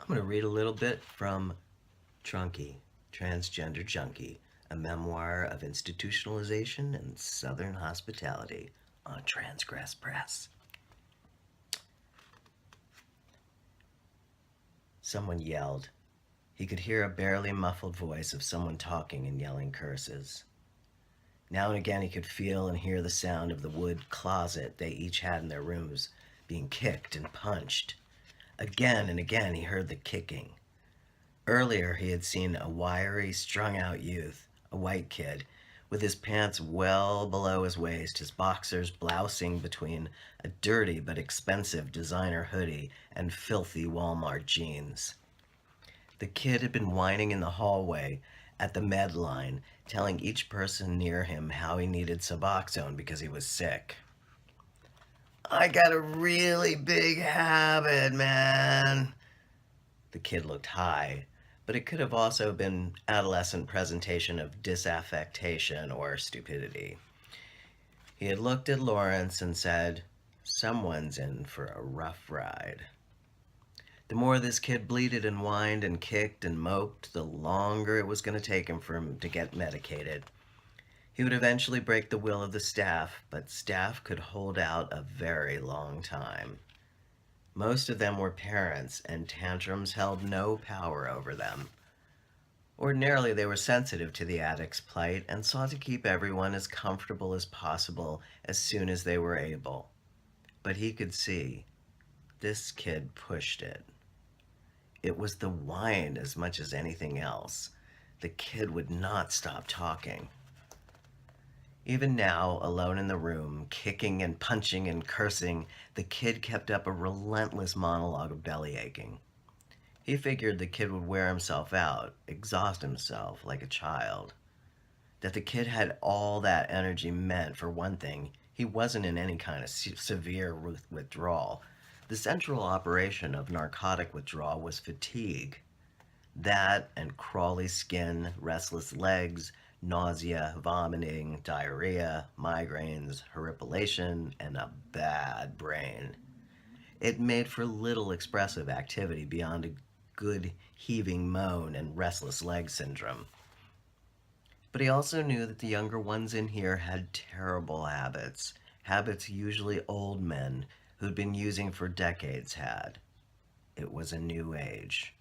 I'm going to read a little bit from TRUNKY, Transgender Junkie, a memoir of institutionalization and Southern hospitality on Transgress Press. Someone yelled. He could hear a barely muffled voice of someone talking and yelling curses. Now and again he could feel and hear the sound of the wood closet they each had in their rooms being kicked and punched. Again and again he heard the kicking. Earlier, he had seen a wiry, strung-out youth, a white kid, with his pants well below his waist, his boxers blousing between a dirty but expensive designer hoodie and filthy Walmart jeans. The kid had been whining in the hallway at the med line, telling each person near him how he needed Suboxone because he was sick. "I got a really big habit, man." The kid looked high, but it could have also been adolescent presentation of disaffectation or stupidity. He had looked at Lawrence and said, "Someone's in for a rough ride." The more this kid bleated and whined and kicked and moped, the longer it was going to take him for him to get medicated. He would eventually break the will of the staff, but staff could hold out a very long time. Most of them were parents, and tantrums held no power over them. Ordinarily, they were sensitive to the addict's plight and sought to keep everyone as comfortable as possible as soon as they were able. But he could see this kid pushed it. It was the whine as much as anything else. The kid would not stop talking. Even now, alone in the room, kicking and punching and cursing, the kid kept up a relentless monologue of belly aching. He figured the kid would wear himself out, exhaust himself like a child. That the kid had all that energy meant, for one thing, he wasn't in any kind of severe withdrawal. The central operation of narcotic withdrawal was fatigue. That and crawly skin, restless legs, nausea, vomiting, diarrhea, migraines, horripilation, and a bad brain. It made for little expressive activity beyond a good heaving moan and restless leg syndrome. But he also knew that the younger ones in here had terrible habits, habits usually old men who'd been using for decades had. It was a new age.